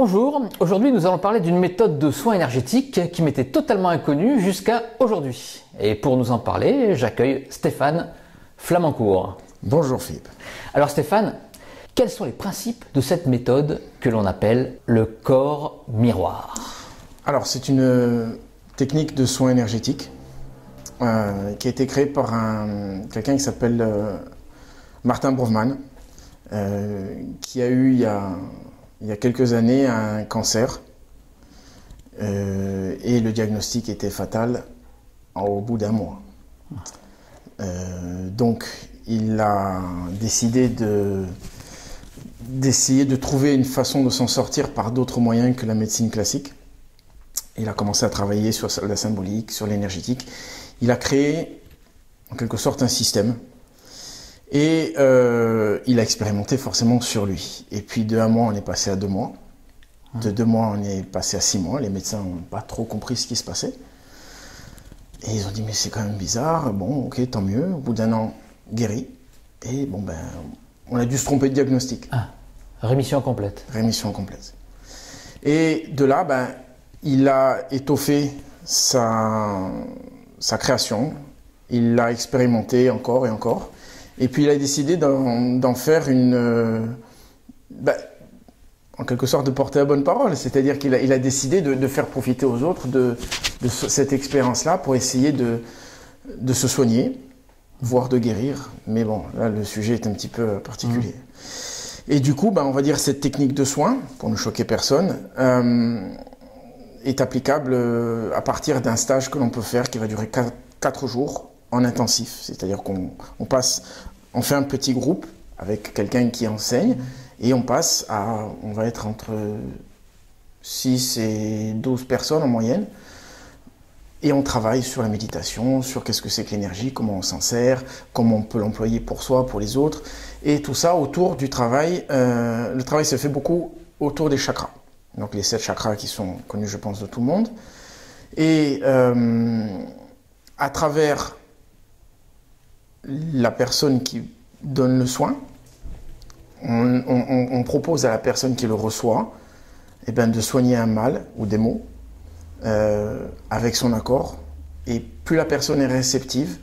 Bonjour, aujourd'hui nous allons parler d'une méthode de soins énergétiques qui m'était totalement inconnue jusqu'à aujourd'hui. Et pour nous en parler, j'accueille Stéphane Flamancourt. Bonjour Philippe. Alors Stéphane, quels sont les principes de cette méthode que l'on appelle le corps miroir? Alors c'est une technique de soins énergétiques qui a été créée par quelqu'un qui s'appelle Martin Brovman, qui a eu il y a quelques années un cancer et le diagnostic était fatal au bout d'un mois. Donc il a décidé d'essayer de trouver une façon de s'en sortir par d'autres moyens que la médecine classique. Il a commencé à travailler sur la symbolique, sur l'énergétique. Il a créé en quelque sorte un système. Et il a expérimenté forcément sur lui. Et puis de 1 mois, on est passé à 2 mois. De 2 mois, on est passé à 6 mois. Les médecins n'ont pas trop compris ce qui se passait. Et ils ont dit, mais c'est quand même bizarre. Bon, ok, tant mieux. Au bout d'1 an, guéri. Et bon, ben, on a dû se tromper de diagnostic. Ah, rémission complète. Rémission complète. Et de là, ben, il a étoffé sa création. Il l'a expérimenté encore et encore. Et puis il a décidé d'en faire en quelque sorte de porter la bonne parole. C'est-à-dire qu'il a décidé de faire profiter aux autres de cette expérience-là pour essayer de se soigner, voire de guérir. Mais bon, là le sujet est un petit peu particulier. Et du coup, on va dire cette technique de soin, pour ne choquer personne, est applicable à partir d'un stage que l'on peut faire qui va durer 4 jours. En intensif, c'est-à-dire qu'on fait un petit groupe avec quelqu'un qui enseigne et on va être entre 6 et 12 personnes en moyenne et on travaille sur la méditation, sur qu'est-ce que c'est que l'énergie, comment on s'en sert, comment on peut l'employer pour soi, pour les autres et tout ça autour du travail. Le travail se fait beaucoup autour des chakras, donc les 7 chakras qui sont connus je pense de tout le monde et à travers la personne qui donne le soin, on propose à la personne qui le reçoit de soigner un mal ou des maux avec son accord. Et plus la personne est réceptive,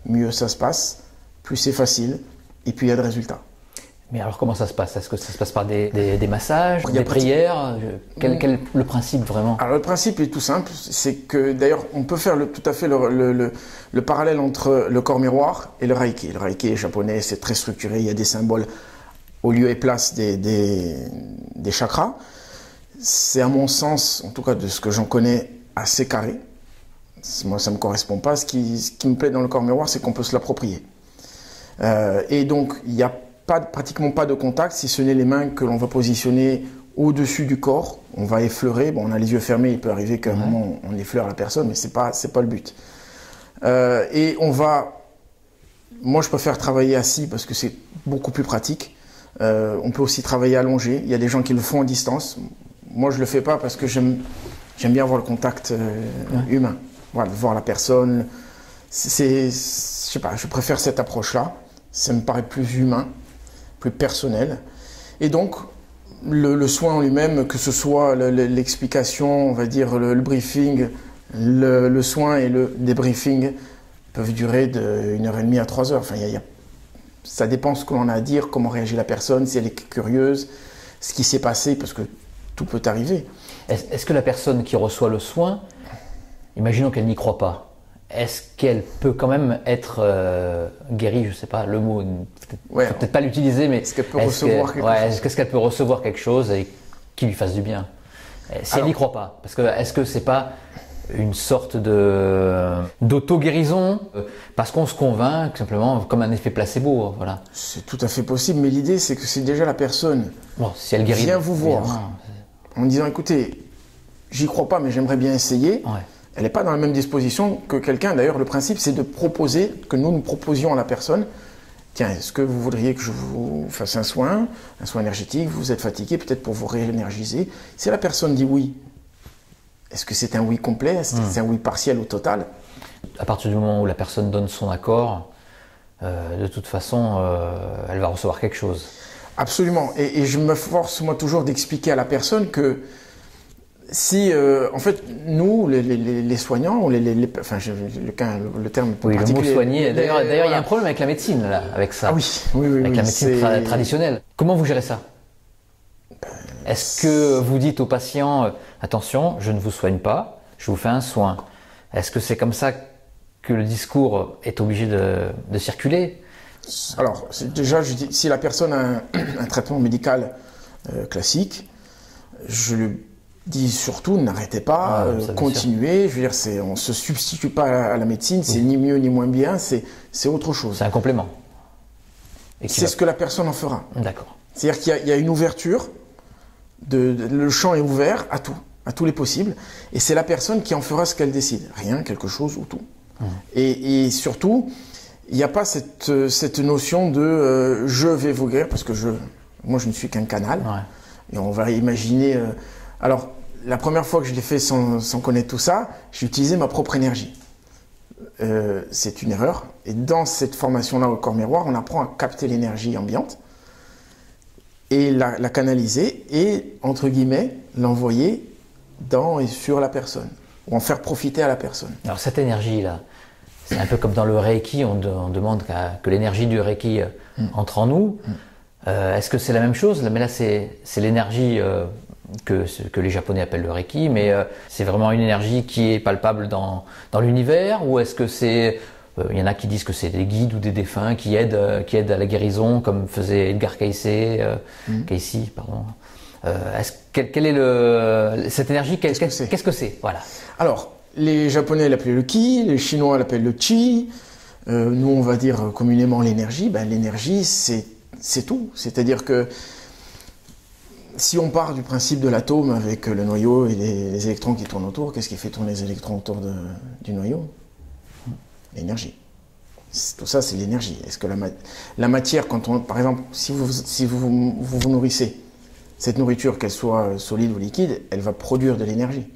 mieux ça se passe, plus c'est facile et puis il y a de résultats. Mais alors comment ça se passe? Est-ce que ça se passe par des massages, des prières? Quel est le principe vraiment? Alors le principe est tout simple, c'est que d'ailleurs on peut faire tout à fait le parallèle entre le corps miroir et le Reiki. Le Reiki japonais, c'est très structuré, il y a des symboles au lieu et place des chakras. C'est à mon sens, en tout cas de ce que j'en connais, assez carré. Moi ça ne me correspond pas. Ce qui me plaît dans le corps miroir, c'est qu'on peut se l'approprier. Et donc il y a pratiquement pas de contact, si ce n'est les mains que l'on va positionner au-dessus du corps. On va effleurer. Bon, on a les yeux fermés, il peut arriver qu'à un moment on effleure la personne, mais c'est pas le but. Et moi je préfère travailler assis parce que c'est beaucoup plus pratique. On peut aussi travailler allongé. Il y a des gens qui le font à distance. Moi je le fais pas parce que j'aime bien avoir le contact humain. Voilà, voir la personne. Je sais pas, je préfère cette approche-là. Ça me paraît plus humain, plus personnel. Et donc, le soin en lui-même, que ce soit l'explication, on va dire le briefing, le soin et le débriefing peuvent durer de 1h30 à 3 heures. Enfin, ça dépend ce que l'on a à dire, comment réagit la personne, si elle est curieuse, ce qui s'est passé, parce que tout peut arriver. Est-ce que la personne qui reçoit le soin, imaginons qu'elle n'y croit pas, est-ce qu'elle peut quand même être guérie? Je ne sais pas, le mot, peut-être pas l'utiliser, mais est-ce qu'elle peut recevoir quelque chose? Est-ce qu'elle peut recevoir quelque chose et qui lui fasse du bien? Si elle n'y croit pas, parce que est-ce que c'est pas une sorte d'auto-guérison parce qu'on se convainc simplement comme un effet placebo, voilà. C'est tout à fait possible, mais l'idée c'est que c'est déjà la personne si elle guérit, vient vous voir en disant écoutez, j'y crois pas mais j'aimerais bien essayer. Elle n'est pas dans la même disposition que quelqu'un. D'ailleurs, le principe, c'est de proposer, que nous proposions à la personne, tiens, est-ce que vous voudriez que je vous fasse un soin énergétique, vous êtes fatigué, peut-être pour vous réénergiser. Si la personne dit oui, est-ce que c'est un oui complet? Est-ce que c'est un oui partiel ou total? À partir du moment où la personne donne son accord, de toute façon, elle va recevoir quelque chose. Absolument. Et je me force, moi, toujours d'expliquer à la personne que si, en fait, nous, les soignants, enfin, le terme oui, le mot soigner. D'ailleurs, il y a un problème avec la médecine, là, avec ça. Ah oui, avec la médecine traditionnelle. Comment vous gérez ça? Est-ce que vous dites aux patients, attention, je ne vous soigne pas, je vous fais un soin? Est-ce que c'est comme ça que le discours est obligé de circuler? Alors, déjà, je dis, si la personne a un traitement médical classique, je lui dis surtout, n'arrêtez pas, continuez. Je veux dire, on ne se substitue pas à la médecine, c'est ni mieux ni moins bien, c'est autre chose. C'est un complément. C'est ce que la personne en fera. D'accord. C'est-à-dire qu'il y a une ouverture, le champ est ouvert à tous les possibles, et c'est la personne qui en fera ce qu'elle décide. Rien, quelque chose ou tout. Et surtout, il n'y a pas cette notion de je vais vous guérir, parce que moi je ne suis qu'un canal. Ouais. Et on va imaginer. Alors, la première fois que je l'ai fait sans connaître tout ça, j'ai utilisé ma propre énergie. C'est une erreur. Et dans cette formation-là au corps miroir, on apprend à capter l'énergie ambiante et la canaliser et, entre guillemets, l'envoyer dans et sur la personne, ou en faire profiter à la personne. Alors cette énergie-là, c'est un peu comme dans le Reiki, on demande que l'énergie du Reiki entre en nous. Est-ce que c'est la même chose? Mais là, c'est l'énergie que les Japonais appellent le Reiki, mais c'est vraiment une énergie qui est palpable dans l'univers, ou est-ce que c'est... Il y en a qui disent que c'est des guides ou des défunts qui aident à la guérison, comme faisait Edgar Cayce, pardon. Quelle est cette énergie? Qu'est-ce que c'est? Voilà. Alors, les Japonais l'appellent le Ki, les Chinois l'appellent le Chi. Nous, on va dire communément l'énergie. Ben, l'énergie, c'est tout. C'est-à-dire que si on part du principe de l'atome avec le noyau et les électrons qui tournent autour, qu'est-ce qui fait tourner les électrons autour du noyau? L'énergie. Tout ça, c'est l'énergie. Est-ce que la matière, par exemple, si vous vous nourrissez, cette nourriture, qu'elle soit solide ou liquide, elle va produire de l'énergie.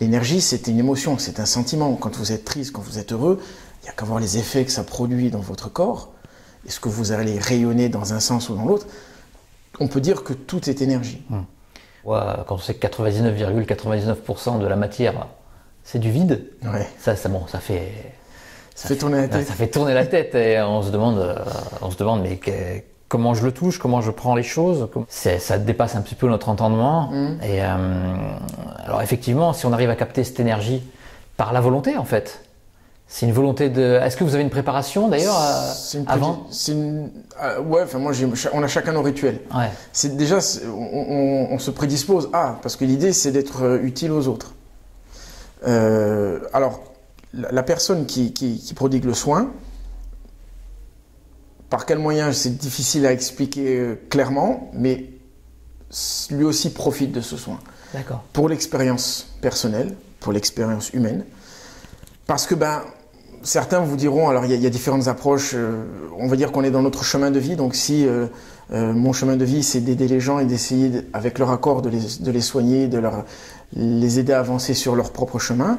L'énergie, c'est une émotion, c'est un sentiment. Quand vous êtes triste, quand vous êtes heureux, il n'y a qu'à voir les effets que ça produit dans votre corps. Est-ce que vous allez rayonner dans un sens ou dans l'autre? On peut dire que tout est énergie. Ouais, quand on sait que 99,99% de la matière, c'est du vide, ouais. Ça fait tourner la tête. Ça fait tourner la tête et on se demande mais comment je le touche, comment je prends les choses. Ça dépasse un petit peu notre entendement. Et alors effectivement, si on arrive à capter cette énergie par la volonté, en fait, c'est une volonté de. Est-ce que vous avez une préparation d'ailleurs avant? Ouais, enfin moi, on a chacun nos rituels. Ouais. C'est déjà, on se prédispose parce que l'idée c'est d'être utile aux autres. Alors, la personne qui prodigue le soin, par quel moyen, c'est difficile à expliquer clairement, mais lui aussi profite de ce soin. D'accord. Pour l'expérience personnelle, pour l'expérience humaine, parce que certains vous diront, alors il y a différentes approches, on va dire qu'on est dans notre chemin de vie, donc si mon chemin de vie c'est d'aider les gens et d'essayer avec leur accord de les soigner, de les aider à avancer sur leur propre chemin,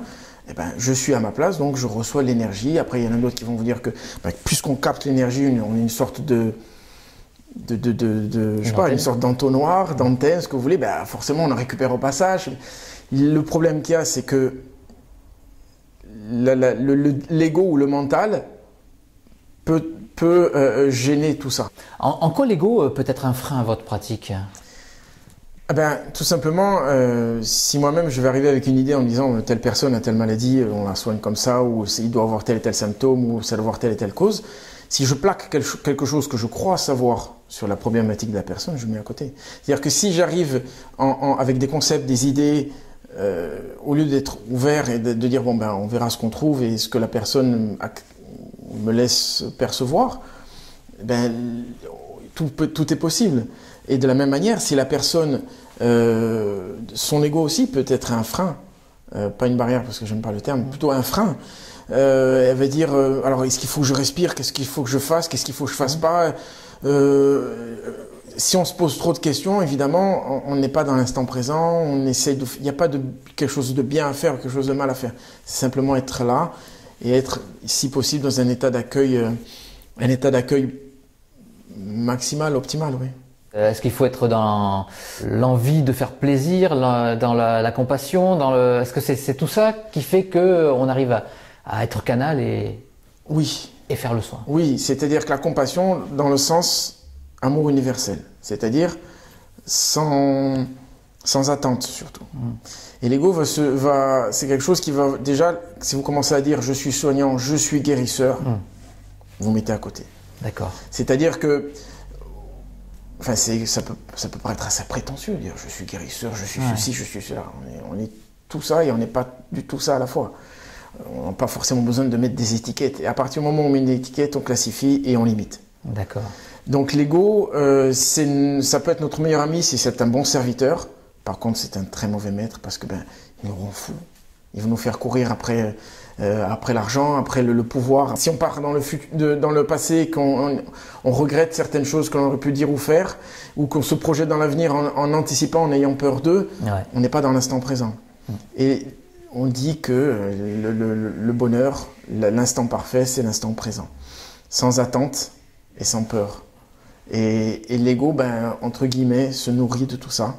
je suis à ma place, donc je reçois l'énergie. Après il y en a d'autres qui vont vous dire que puisqu'on capte l'énergie, on a une sorte je sais pas, une sorte d'entonnoir, d'antenne, ce que vous voulez, forcément on en récupère au passage. Le problème qu'il y a, c'est que l'ego ou le mental peut gêner tout ça. En quoi l'ego peut être un frein à votre pratique? Tout simplement, si moi-même je vais arriver avec une idée en me disant telle personne a telle maladie, on la soigne comme ça, ou il doit avoir tel et tel symptôme, ou ça doit avoir telle et telle cause, si je plaque quelque chose que je crois savoir sur la problématique de la personne, je mets à côté. C'est-à-dire que si j'arrive avec des concepts, des idées, au lieu d'être ouvert et de dire on verra ce qu'on trouve et ce que la personne me laisse percevoir, tout est possible. Et de la même manière, si la personne, son ego aussi peut être un frein, pas une barrière parce que j'aime pas le terme, plutôt un frein. Elle va dire alors est-ce qu'il faut que je respire, qu'est-ce qu'il faut que je fasse, qu'est-ce qu'il faut que je fasse pas. Si on se pose trop de questions, évidemment, on n'est pas dans l'instant présent, il n'y a pas quelque chose de bien à faire ou quelque chose de mal à faire. C'est simplement être là et être, si possible, dans un état d'accueil Maximale, optimale, oui. Est-ce qu'il faut être dans l'envie de faire plaisir, dans la compassion, est-ce que c'est tout ça qui fait qu'on arrive à être canal oui. et faire le soin? Oui, c'est-à-dire que la compassion dans le sens amour universel, c'est-à-dire sans attente surtout. Et l'ego c'est quelque chose qui va déjà, si vous commencez à dire je suis soignant, je suis guérisseur, vous mettez à côté. D'accord. C'est-à-dire que, enfin, ça peut paraître assez prétentieux de dire je suis guérisseur, je suis ceci, je suis cela. On est tout ça et on n'est pas du tout ça à la fois. On n'a pas forcément besoin de mettre des étiquettes. Et à partir du moment où on met une étiquette, on classifie et on limite. D'accord. Donc l'ego, ça peut être notre meilleur ami si c'est un bon serviteur. Par contre, c'est un très mauvais maître parce que il nous rend fous. Il va nous faire courir après l'argent, après le pouvoir. Si on part dans le passé, qu'on regrette certaines choses que l'on aurait pu dire ou faire, ou qu'on se projette dans l'avenir en anticipant, en ayant peur d'eux, on n'est pas dans l'instant présent. Et on dit que le bonheur, l'instant parfait, c'est l'instant présent. Sans attente et sans peur. Et l'ego, entre guillemets, se nourrit de tout ça.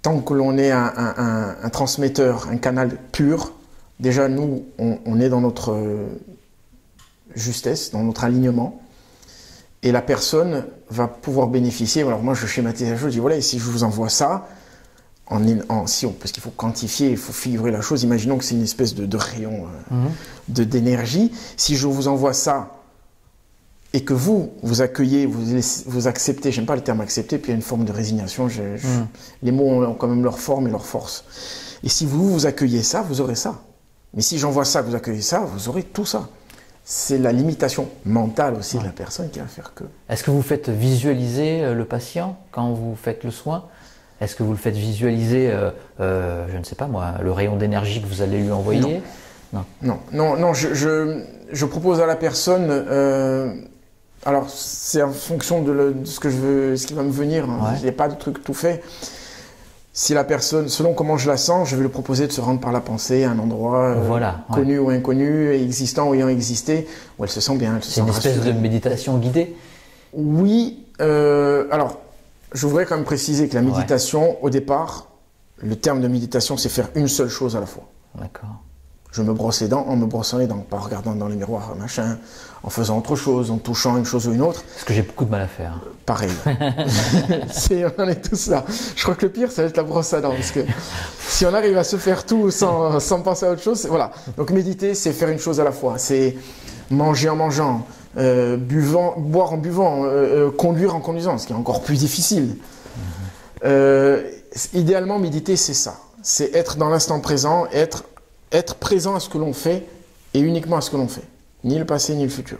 Tant que l'on est un transmetteur, un canal pur, déjà nous, on est dans notre justesse, dans notre alignement. Et la personne va pouvoir bénéficier. Alors moi, je schématise la chose, je dis voilà, et si je vous envoie ça, parce qu'il faut quantifier, il faut figurer la chose. Imaginons que c'est une espèce de rayon d'énergie. Si je vous envoie ça et que vous accueillez, vous acceptez, j'aime pas le terme accepter, puis il y a une forme de résignation. Les mots ont quand même leur forme et leur force. Et si vous accueillez ça, vous aurez ça. Mais si j'envoie ça, que vous accueillez ça, vous aurez tout ça. C'est la limitation mentale aussi de la personne qui va faire que... Est-ce que vous faites visualiser le patient quand vous faites le soin? Est-ce que vous le faites visualiser, je ne sais pas moi, le rayon d'énergie que vous allez lui envoyer? Non. Je propose à la personne... alors, c'est en fonction de ce que je veux, ce qui va me venir. Il n'y a pas de truc tout fait. Si la personne, selon comment je la sens, je vais lui proposer de se rendre par la pensée à un endroit connu ou inconnu, existant ou ayant existé, où elle se sent bien. C'est une espèce de méditation guidée? Oui. Alors, je voudrais quand même préciser que la méditation, au départ, le terme de méditation, c'est faire une seule chose à la fois. D'accord. Je me brosse les dents en me brossant les dents, pas en regardant dans le miroir, machin, en faisant autre chose, en touchant une chose ou une autre. Parce que j'ai beaucoup de mal à faire. Pareil. On en est tous là. Je crois que le pire, ça va être la brosse à dents. Parce que si on arrive à se faire tout sans penser à autre chose, voilà. Donc méditer, c'est faire une chose à la fois. C'est manger en mangeant, boire en buvant, conduire en conduisant, ce qui est encore plus difficile. Idéalement, méditer, c'est ça. C'est être dans l'instant présent, être présent à ce que l'on fait et uniquement à ce que l'on fait. Ni le passé, ni le futur.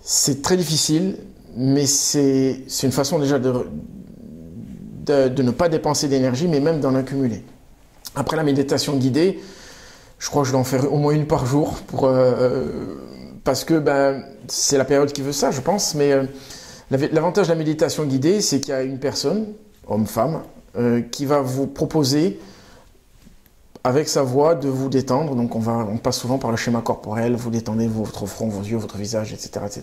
C'est très difficile, mais c'est une façon déjà de ne pas dépenser d'énergie, mais même d'en accumuler. Après la méditation guidée, je crois que je dois en faire au moins une par jour, parce que c'est la période qui veut ça, je pense. Mais l'avantage de la méditation guidée, c'est qu'il y a une personne, homme, femme, qui va vous proposer avec sa voix de vous détendre. Donc on passe souvent par le schéma corporel, vous détendez votre front, vos yeux, votre visage, etc., etc.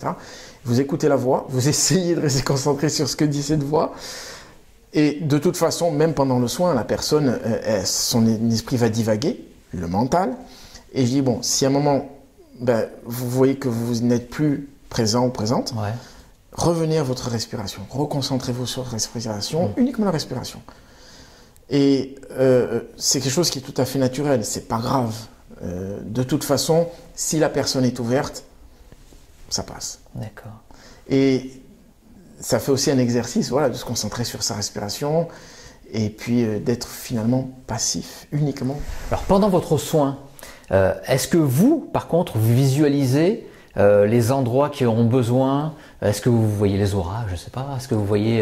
Vous écoutez la voix, vous essayez de rester concentré sur ce que dit cette voix. Et de toute façon, même pendant le soin, la personne, son esprit va divaguer, le mental. Et je dis, bon, si à un moment, vous voyez que vous n'êtes plus présent ou présente, revenez à votre respiration. Reconcentrez-vous sur la respiration, uniquement la respiration. Et c'est quelque chose qui est tout à fait naturel, c'est pas grave. De toute façon, si la personne est ouverte, ça passe. D'accord. Et ça fait aussi un exercice, de se concentrer sur sa respiration et puis d'être finalement passif, uniquement. Alors pendant votre soin, est-ce que vous, par contre, vous visualisez les endroits qui auront besoin? Est-ce que vous voyez les auras? Je ne sais pas. Est-ce que vous voyez,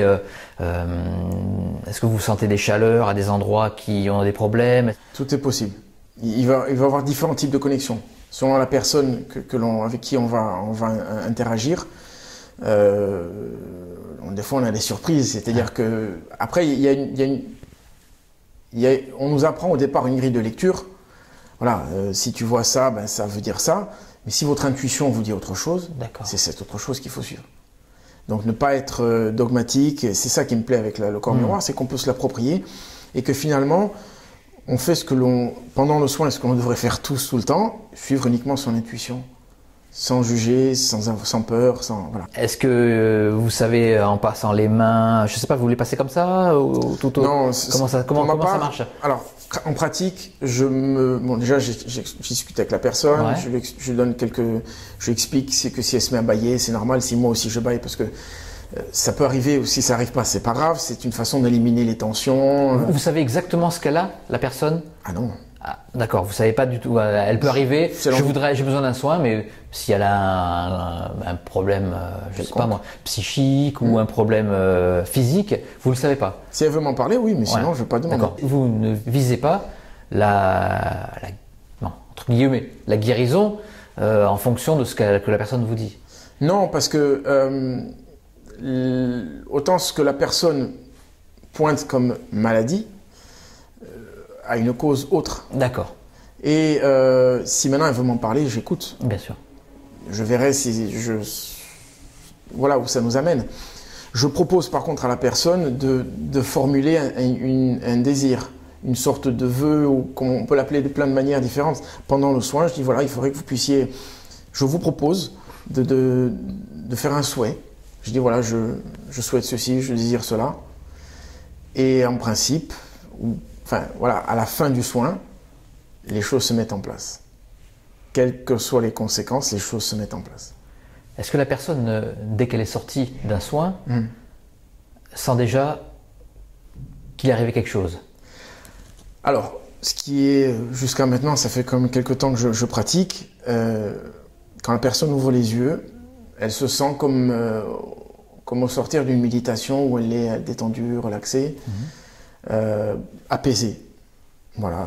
est-ce que vous sentez des chaleurs à des endroits qui ont des problèmes? Tout est possible. Il va y avoir différents types de connexions. Selon la personne avec qui on va interagir, des fois on a des surprises. C'est-à-dire que après on nous apprend au départ une grille de lecture. Voilà, si tu vois ça, ça veut dire ça. Mais si votre intuition vous dit autre chose, c'est cette autre chose qu'il faut suivre. Donc ne pas être dogmatique, c'est ça qui me plaît avec le corps miroir, c'est qu'on peut se l'approprier et que finalement, on fait ce que pendant le soin, ce que l'on devrait faire tous tout le temps, suivre uniquement son intuition. Sans juger, sans peur, voilà. Est-ce que vous savez, en passant les mains, je sais pas, vous les passez comme ça ou tout autre? Non, comment ça marche? Alors, en pratique, déjà, j'ai discuté avec la personne, Ouais. je lui explique que si elle se met à bâiller, c'est normal, si moi aussi je bâille, parce que ça peut arriver, ou si ça arrive pas, c'est pas grave, c'est une façon d'éliminer les tensions. Vous savez exactement ce qu'elle a, la personne? Ah non. Ah, d'accord, vous savez pas du tout. Elle peut arriver. J'ai besoin d'un soin, mais si elle a un problème, je sais pas moi, psychique ou un problème physique, vous le savez pas. Si elle veut m'en parler, oui, mais sinon je vais pas demander. D'accord. Vous ne visez pas entre guillemets, la guérison en fonction de que la personne vous dit. Non, parce que autant ce que la personne pointe comme maladie a une cause autre. D'accord. Et si maintenant elle veut m'en parler, j'écoute. Bien sûr. Je verrai voilà où ça nous amène. Je propose par contre à la personne de formuler un désir, une sorte de vœu, ou on peut l'appeler de plein de manières différentes. Pendant le soin, je dis voilà, il faudrait que vous puissiez. Je vous propose de faire un souhait. Je dis voilà, je souhaite ceci, je désire cela. Et en principe, voilà, à la fin du soin, les choses se mettent en place. Quelles que soient les conséquences, les choses se mettent en place. Est-ce que la personne, dès qu'elle est sortie d'un soin, sent déjà qu'il est arrivé quelque chose? Alors, ce qui est, jusqu'à maintenant, ça fait comme quelques temps que je pratique, quand la personne ouvre les yeux, elle se sent comme au sortir d'une méditation où elle est détendue, relaxée. Apaisé. Voilà,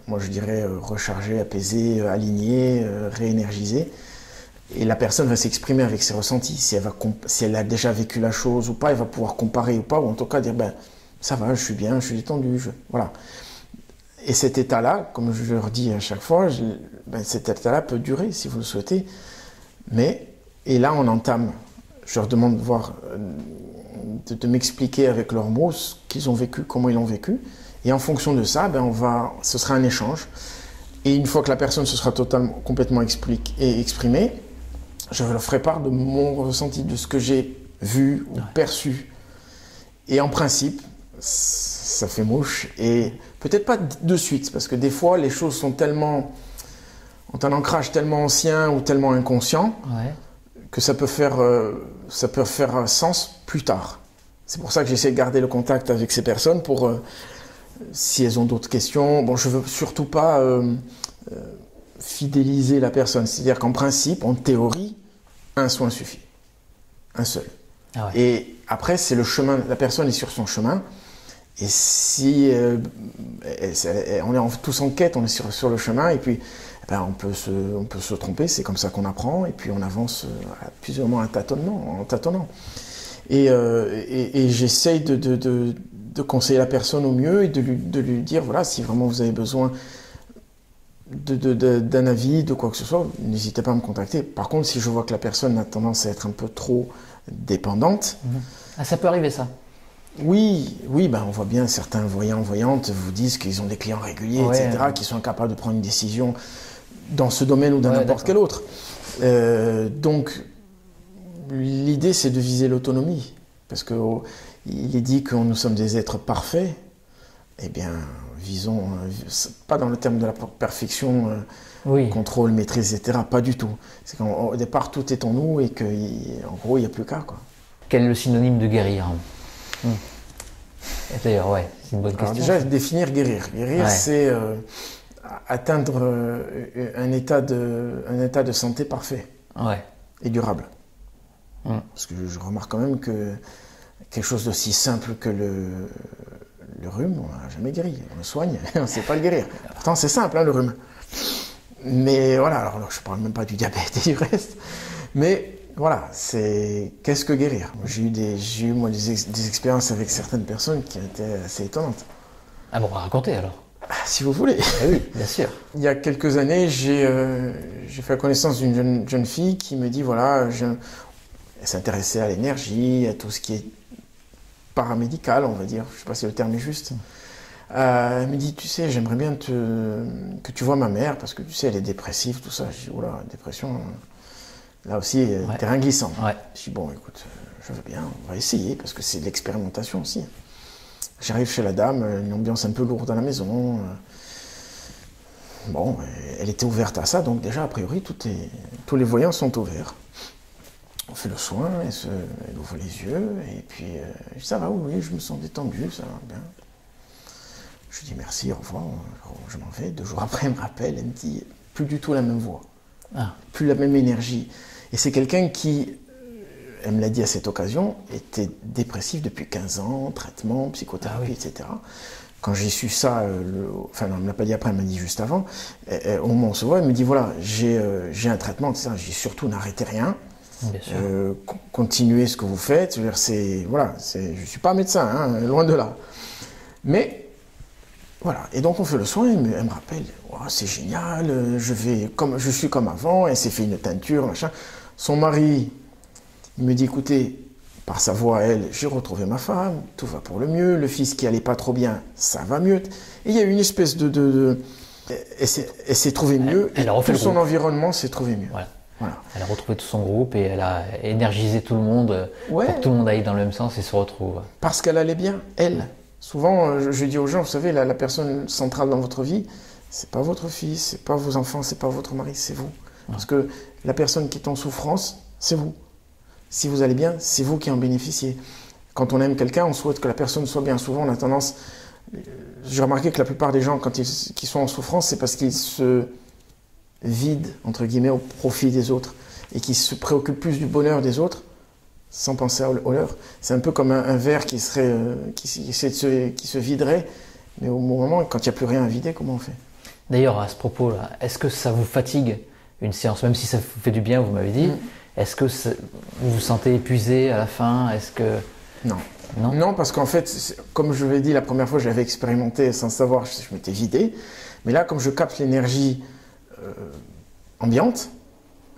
moi je dirais rechargé, apaisé, aligné, réénergisé. Et la personne va s'exprimer avec ses ressentis. Si elle a déjà vécu la chose ou pas, elle va pouvoir comparer ou pas, ou en tout cas dire ça va, je suis bien, je suis détendu. Voilà. Et cet état-là, comme je le redis à chaque fois, cet état-là peut durer si vous le souhaitez. Et là on entame, je leur demande de m'expliquer avec leurs mots ce qu'ils ont vécu, comment ils l'ont vécu. Et en fonction de ça, ce sera un échange. Et une fois que la personne se sera complètement exprimée, je leur ferai part de mon ressenti, de ce que j'ai vu ou perçu. Et en principe, ça fait mouche. Et peut-être pas de suite, parce que des fois, les choses ont un ancrage tellement ancien ou tellement inconscient, que ça peut faire sens plus tard. C'est pour ça que j'essaie de garder le contact avec ces personnes pour, si elles ont d'autres questions. Bon, je ne veux surtout pas fidéliser la personne. C'est-à-dire qu'en principe, en théorie, un soin suffit. Un seul. Ah ouais. Et après, c'est le chemin. La personne est sur son chemin. Et si on est tous en quête, on est sur le chemin, et puis on peut se tromper, c'est comme ça qu'on apprend, et puis on avance plus ou moins en tâtonnant. Et j'essaye de conseiller la personne au mieux et de lui dire, voilà, si vraiment vous avez besoin d'un avis, de quoi que ce soit, n'hésitez pas à me contacter. Par contre, si je vois que la personne a tendance à être un peu trop dépendante... Ah, ça peut arriver, ça? Oui, on voit bien certains voyantes vous disent qu'ils ont des clients réguliers, etc., qui sont incapables de prendre une décision dans ce domaine ou dans n'importe quel autre. Donc, l'idée, c'est de viser l'autonomie. Parce qu'il est dit que nous sommes des êtres parfaits. Eh bien, visons, pas dans le terme de la perfection, contrôle, maîtrise, etc., pas du tout. C'est qu'au départ, tout est en nous et qu'en gros, il n'y a plus qu'à, quoi. Quel est le synonyme de guérir? D'ailleurs, c'est une bonne question. Alors déjà, définir guérir. Guérir, c'est atteindre un état de santé parfait et durable. Parce que je remarque quand même que quelque chose d'aussi simple que le rhume, on n'a jamais guéri. On le soigne, on ne sait pas le guérir. Pourtant, c'est simple, le rhume. Mais voilà, alors je ne parle même pas du diabète et du reste. Mais voilà, qu'est-ce que guérir? J'ai eu des expériences avec certaines personnes qui étaient assez étonnantes. Ah bon, racontez alors. Si vous voulez. Ah oui, bien sûr. Il y a quelques années, j'ai fait la connaissance d'une jeune fille qui me dit, voilà, Elle s'intéressait à l'énergie, à tout ce qui est paramédical, on va dire. Je ne sais pas si le terme est juste. Elle me dit, tu sais, j'aimerais bien que tu vois ma mère, parce que tu sais, elle est dépressive, tout ça. Je dis, oula, dépression, là aussi, terrain glissant. Ouais. Je dis, bon, écoute, je veux bien, on va essayer, parce que c'est de l'expérimentation aussi. J'arrive chez la dame, une ambiance un peu lourde à la maison. Bon, elle était ouverte à ça, donc déjà, a priori, tous les voyants sont ouverts. On fait le soin, elle ouvre les yeux, et puis je dis, ça va, oui, je me sens détendu, ça va bien. Je lui dis merci, au revoir, je m'en vais. 2 jours après, elle me rappelle, elle me dit, plus du tout la même voix, plus la même énergie. Et c'est quelqu'un qui, elle me l'a dit à cette occasion, était dépressif depuis 15 ans, traitement, psychothérapie, etc. Quand j'ai su ça, enfin non, elle ne me l'a pas dit après, elle m'a dit juste avant, au moment où on se voit, elle me dit, voilà, j'ai un traitement, etc. Je dis, surtout, n'arrêtez rien. Continuez ce que vous faites. Je ne suis pas médecin, hein, loin de là. Mais voilà, et donc on fait le soin, elle me rappelle, oh, c'est génial, je suis comme avant, elle s'est fait une teinture, machin. Son mari, il me dit, écoutez, par sa voix, elle, j'ai retrouvé ma femme, tout va pour le mieux, le fils qui allait pas trop bien, ça va mieux. Et il y a eu une espèce elle s'est trouvée mieux, et tout son environnement s'est trouvé mieux. Voilà. Elle a retrouvé tout son groupe et elle a énergisé tout le monde pour que tout le monde aille dans le même sens et se retrouve. Parce qu'elle allait bien, elle. Ouais. Souvent, je dis aux gens, vous savez, la personne centrale dans votre vie, c'est pas votre fils, c'est pas vos enfants, c'est pas votre mari, c'est vous. Parce que la personne qui est en souffrance, c'est vous. Si vous allez bien, c'est vous qui en bénéficiez. Quand on aime quelqu'un, on souhaite que la personne soit bien. Souvent, on a tendance... J'ai remarqué que la plupart des gens, qui sont en souffrance, c'est parce qu'ils se vident, entre guillemets, au profit des autres. Et qu'ils se préoccupent plus du bonheur des autres, sans penser au leur. C'est un peu comme un verre qui se viderait, mais au moment, quand il n'y a plus rien à vider, comment on fait? D'ailleurs, à ce propos-là, est-ce que ça vous fatigue une séance, même si ça vous fait du bien, vous m'avez dit, est-ce que vous vous sentez épuisé à la fin? Est-ce que... Non. Non, parce qu'en fait, comme je l'ai dit la première fois, je l'avais expérimenté sans savoir, je m'étais vidé. Mais là, comme je capte l'énergie ambiante,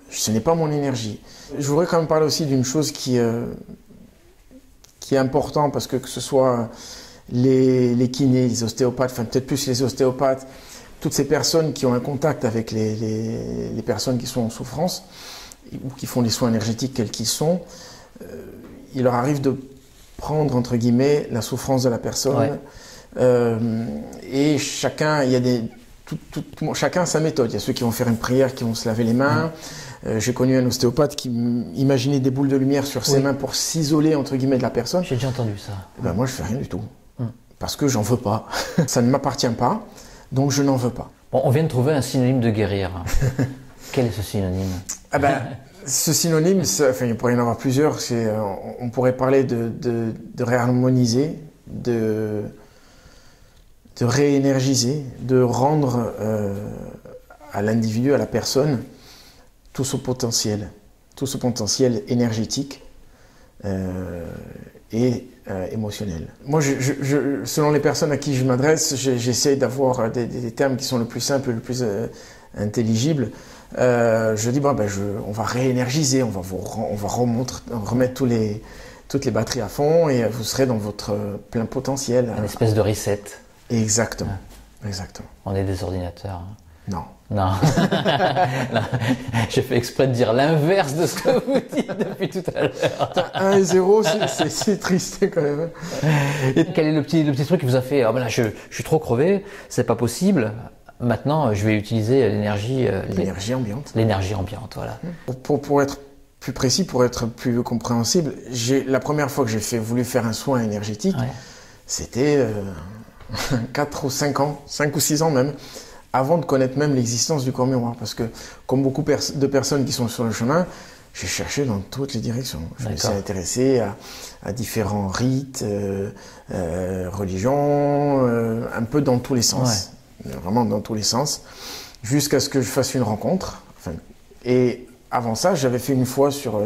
ce n'est pas mon énergie. Je voudrais quand même parler aussi d'une chose qui est importante, parce que ce soit les kinés, les ostéopathes, enfin peut-être plus les ostéopathes, toutes ces personnes qui ont un contact avec les personnes qui sont en souffrance, ou qui font les soins énergétiques quels qu'ils sont, il leur arrive de prendre, entre guillemets, la souffrance de la personne. Ouais. Et chacun, chacun a sa méthode. Il y a ceux qui vont faire une prière, qui vont se laver les mains. J'ai connu un ostéopathe qui imaginait des boules de lumière sur ses mains pour s'isoler, entre guillemets, de la personne. J'ai déjà entendu ça. Ben moi, je fais rien du tout. Parce que j'en veux pas. Ça ne m'appartient pas, donc je n'en veux pas. Bon, on vient de trouver un synonyme de guérir. Quel est ce synonyme? Ce synonyme, enfin, il pourrait y en avoir plusieurs. On pourrait parler de réharmoniser, de réénergiser, de rendre à l'individu, à la personne, tout son potentiel énergétique et émotionnel. Moi, selon les personnes à qui je m'adresse, j'essaie d'avoir des termes qui sont le plus simples, le plus intelligibles. Je dis, on va réénergiser, on va remettre toutes les batteries à fond et vous serez dans votre plein potentiel. Une espèce de reset. Exactement. Exactement. On est des ordinateurs. Non. Non. J'ai fait exprès de dire l'inverse de ce que vous dites depuis tout à l'heure. 1 et 0, c'est triste quand même. Et quel est le petit truc qui vous a fait, je suis trop crevé, c'est pas possible. Maintenant, je vais utiliser l'énergie... L'énergie ambiante. L'énergie ambiante, voilà. Pour être plus précis, pour être plus compréhensible, la première fois que j'ai voulu faire un soin énergétique, c'était 4 ou 5 ans, 5 ou 6 ans même, avant de connaître même l'existence du corps miroir. Parce que, comme beaucoup de personnes qui sont sur le chemin, j'ai cherché dans toutes les directions. Je me suis intéressé à différents rites, religions, un peu dans tous les sens. Vraiment dans tous les sens, jusqu'à ce que je fasse une rencontre. Et avant ça, j'avais fait une fois sur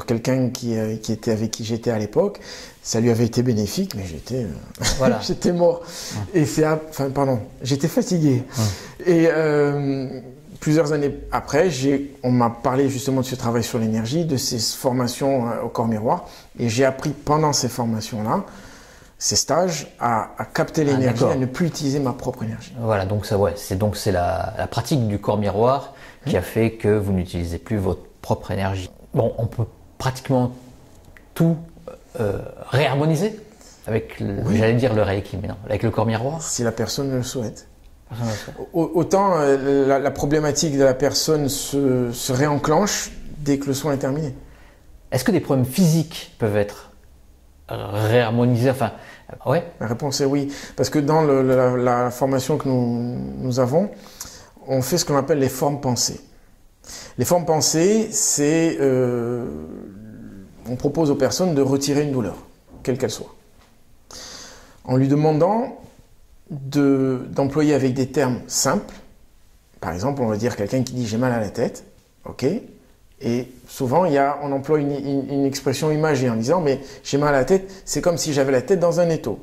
quelqu'un qui était avec qui j'étais à l'époque. Ça lui avait été bénéfique, mais j'étais mort. Et j'étais fatigué. Et plusieurs années après, on m'a parlé justement de ce travail sur l'énergie, de ces formations au corps miroir, et j'ai appris pendant ces formations-là, ces stages, à capter l'énergie, à ne plus utiliser ma propre énergie. Voilà, donc c'est la pratique du corps miroir qui a fait que vous n'utilisez plus votre propre énergie. Bon, on peut pratiquement tout réharmoniser avec, j'allais dire le Reiki, mais non, avec le corps miroir. Si la personne le souhaite. Autant la problématique de la personne se réenclenche dès que le soin est terminé. Est-ce que des problèmes physiques peuvent être réharmonisés? Enfin, ouais. La réponse est oui. Parce que dans la formation que nous avons, on fait ce qu'on appelle les formes pensées. Les formes pensées, c'est... on propose aux personnes de retirer une douleur, quelle qu'elle soit. En lui demandant d'employer avec des termes simples. Par exemple, on va dire quelqu'un qui dit « j'ai mal à la tête », ok. Et souvent, on emploie une expression imagée en disant « mais j'ai mal à la tête, c'est comme si j'avais la tête dans un étau ».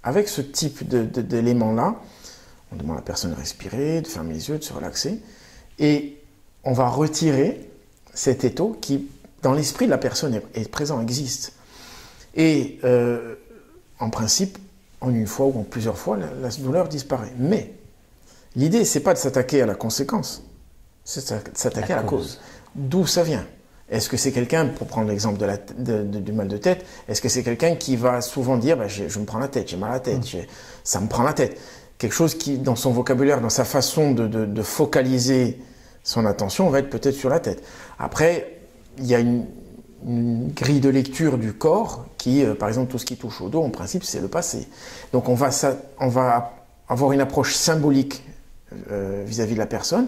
Avec ce type d'éléments-là, on demande à la personne de respirer, de fermer les yeux, de se relaxer, et on va retirer cet étau qui, dans l'esprit de la personne, est présent, existe. Et en principe, en une fois ou en plusieurs fois, la douleur disparaît. Mais l'idée, c'est pas de s'attaquer à la conséquence, c'est de s'attaquer à la cause. D'où ça vient? Est-ce que c'est quelqu'un, pour prendre l'exemple du mal de tête, est-ce que c'est quelqu'un qui va souvent dire bah, je me prends la tête, j'ai mal à la tête, ça me prend la tête? Quelque chose qui, dans son vocabulaire, dans sa façon de focaliser son attention, va être peut-être sur la tête. Après, il y a une grille de lecture du corps qui, par exemple, tout ce qui touche au dos, en principe, c'est le passé. Donc on va avoir une approche symbolique vis-à-vis de la personne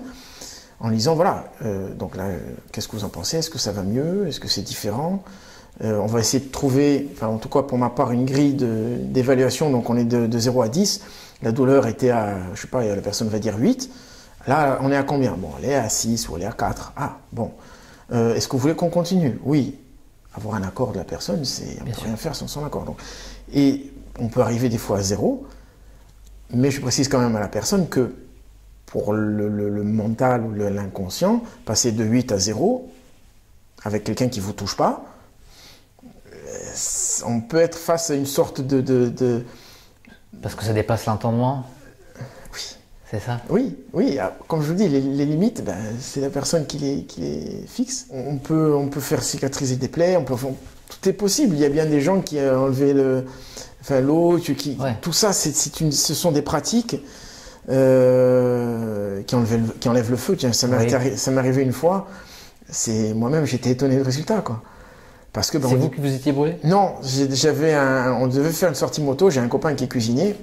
en disant, voilà, donc là, qu'est-ce que vous en pensez? Est-ce que ça va mieux? Est-ce que c'est différent? On va essayer de trouver, enfin en tout cas pour ma part, une grille d'évaluation, donc on est de 0 à 10. La douleur était à, je sais pas, la personne va dire 8. Là, on est à combien? Bon, elle est à 6 ou elle est à 4. Ah, bon. Est-ce que vous voulez qu'on continue? Oui. Avoir un accord de la personne, on ne peut rien faire sans son accord. Donc, et on peut arriver des fois à 0, mais je précise quand même à la personne que pour le mental ou l'inconscient, passer de 8 à 0, avec quelqu'un qui ne vous touche pas, on peut être face à une sorte de... Parce que ça dépasse l'entendement? Oui. C'est ça? Oui, oui. Comme je vous dis, les limites, ben, c'est la personne qui les fixe. On peut faire cicatriser des plaies, tout est possible. Il y a bien des gens qui ont enlevé l'eau, tout ça, ce sont des pratiques qui enlèvent le feu. Tiens, ça m'est arrivé une fois. Moi-même, j'étais étonné du résultat, quoi. Parce que, c'est vous qui vous étiez brûlé? Non, on devait faire une sortie moto. J'ai un copain qui est cuisinier.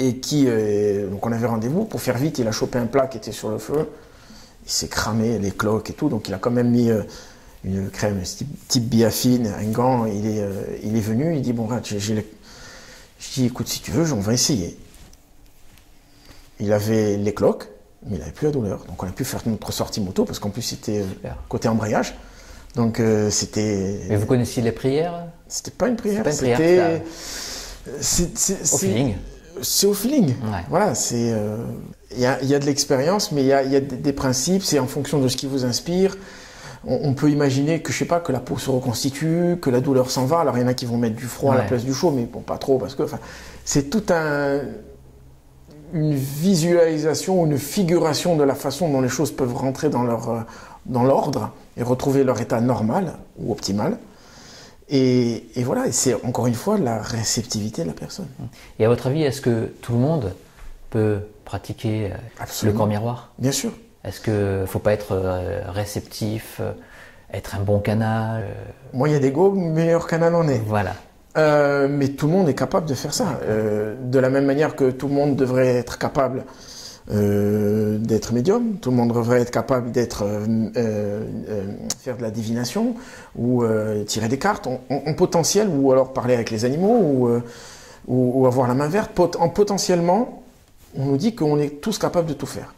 Et donc on avait rendez-vous, pour faire vite, il a chopé un plat qui était sur le feu, il s'est cramé les cloques et tout, donc il a quand même mis une crème type biafine, un gant, il est venu, il dit bon, je dis écoute, si tu veux, on va essayer. Il avait les cloques, mais il n'avait plus la douleur, donc on a pu faire notre sortie moto, parce qu'en plus c'était côté embrayage, donc c'était... Mais vous connaissiez les prières? C'était pas une prière, c'était... Au feeling. C'est au feeling. Ouais. Voilà, il y a de l'expérience, mais il y a des principes. C'est en fonction de ce qui vous inspire. On peut imaginer que, je sais pas, que la peau se reconstitue, que la douleur s'en va. Alors il y en a qui vont mettre du froid à la place du chaud, mais bon, pas trop, parce que, c'est tout une visualisation, une figuration de la façon dont les choses peuvent rentrer dans l'ordre et retrouver leur état normal ou optimal. Et voilà, et c'est encore une fois la réceptivité de la personne. Et à votre avis, est-ce que tout le monde peut pratiquer le corps miroir? Bien sûr. Est-ce qu'il ne faut pas être réceptif, être un bon canal? Moyen d'ego, meilleur canal en est. Voilà. Mais tout le monde est capable de faire ça. De la même manière que tout le monde devrait être capable d'être médium, tout le monde devrait être capable faire de la divination ou tirer des cartes en potentiel, ou alors parler avec les animaux ou avoir la main verte. Potentiellement, on nous dit qu'on est tous capables de tout faire.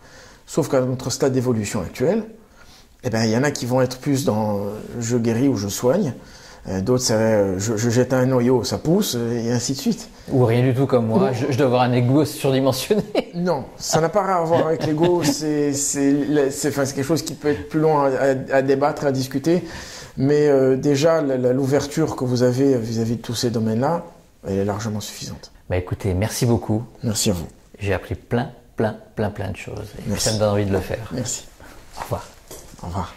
Sauf qu'à notre stade d'évolution actuel, eh ben, il y en a qui vont être plus dans je guéris ou je soigne. D'autres, c'est je jette un noyau, ça pousse, et ainsi de suite. Ou rien du tout comme moi, je dois avoir un ego surdimensionné. Non, ça n'a pas à voir avec l'ego, c'est quelque chose qui peut être plus long à débattre, à discuter. Mais déjà, l'ouverture que vous avez vis-à-vis de tous ces domaines-là, elle est largement suffisante. Bah écoutez, merci beaucoup. Merci à vous. J'ai appris plein de choses. Et Merci. ça me donne envie de le faire. Merci. Au revoir. Au revoir.